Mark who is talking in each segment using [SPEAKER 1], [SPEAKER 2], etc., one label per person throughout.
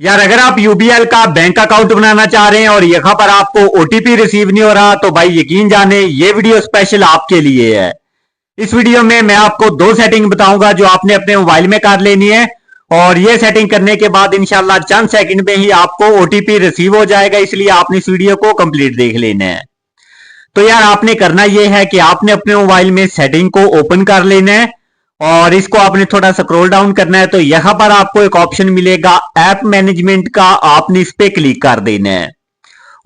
[SPEAKER 1] यार अगर आप यूबीएल का बैंक अकाउंट बनाना चाह रहे हैं और यहाँ पर आपको ओटीपी रिसीव नहीं हो रहा तो भाई यकीन जाने ये वीडियो स्पेशल आपके लिए है। इस वीडियो में मैं आपको दो सेटिंग बताऊंगा जो आपने अपने मोबाइल में कर लेनी है और ये सेटिंग करने के बाद इंशाल्लाह चंद सेकंड में ही आपको ओटीपी रिसीव हो जाएगा, इसलिए आपने इस वीडियो को कंप्लीट देख लेना है। तो यार आपने करना यह है कि आपने अपने मोबाइल में सेटिंग को ओपन कर लेना है और इसको आपने थोड़ा स्क्रॉल डाउन करना है। तो यहां पर आपको एक ऑप्शन मिलेगा ऐप मैनेजमेंट का, आपने इस पे क्लिक कर देना है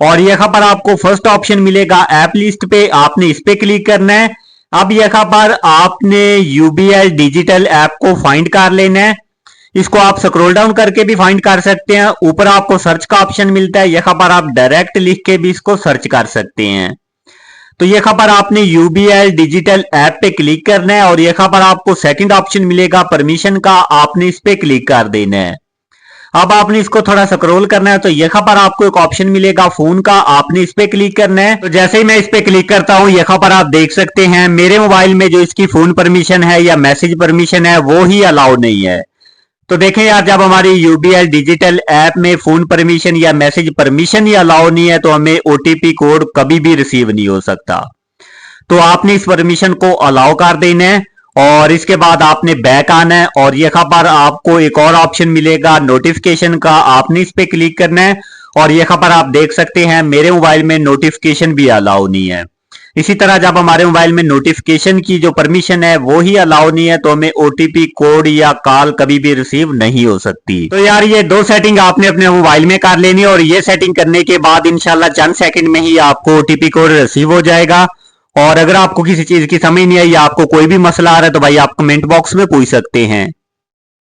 [SPEAKER 1] और यहां पर आपको फर्स्ट ऑप्शन मिलेगा ऐप लिस्ट पे, आपने इस पे क्लिक करना है। अब यहां पर आपने यूबीएल डिजिटल ऐप को फाइंड कर लेना है। इसको आप स्क्रॉल डाउन करके भी फाइंड कर सकते हैं। ऊपर आपको सर्च का ऑप्शन मिलता है, यहां पर आप डायरेक्ट लिख के भी इसको सर्च कर सकते हैं। तो यहाँ पर आपने यूबीएल डिजिटल ऐप पे क्लिक करना है और यहाँ पर आपको सेकंड ऑप्शन मिलेगा परमिशन का, आपने इस पे क्लिक कर देना है। अब आपने इसको थोड़ा स्क्रॉल करना है तो यहाँ पर आपको एक ऑप्शन मिलेगा फोन का, आपने इस पे क्लिक करना है। तो जैसे ही मैं इस पे क्लिक करता हूँ यहाँ पर आप देख सकते हैं मेरे मोबाइल में जो इसकी फोन परमिशन है या मैसेज परमिशन है वो ही अलाउ नहीं है। तो देखें यार, जब हमारी यूबीएल डिजिटल ऐप में फोन परमिशन या मैसेज परमिशन ही अलाउ नहीं है तो हमें ओटीपी कोड कभी भी रिसीव नहीं हो सकता। तो आपने इस परमिशन को अलाउ कर देना है और इसके बाद आपने बैक आना है और यहाँ पर आपको एक और ऑप्शन मिलेगा नोटिफिकेशन का, आपने इस पे क्लिक करना है और यहाँ पर आप देख सकते हैं मेरे मोबाइल में नोटिफिकेशन भी अलाउ नहीं है। इसी तरह जब हमारे मोबाइल में नोटिफिकेशन की जो परमिशन है वो ही अलाउ नहीं है तो हमें ओटीपी कोड या कॉल कभी भी रिसीव नहीं हो सकती। तो यार ये दो सेटिंग आपने अपने मोबाइल में कर लेनी है और ये सेटिंग करने के बाद इंशाल्लाह चंद सेकंड में ही आपको ओटीपी कोड रिसीव हो जाएगा। और अगर आपको किसी चीज की समझ नहीं आई या आपको कोई भी मसला आ रहा है तो भाई आप कमेंट बॉक्स में पूछ सकते हैं।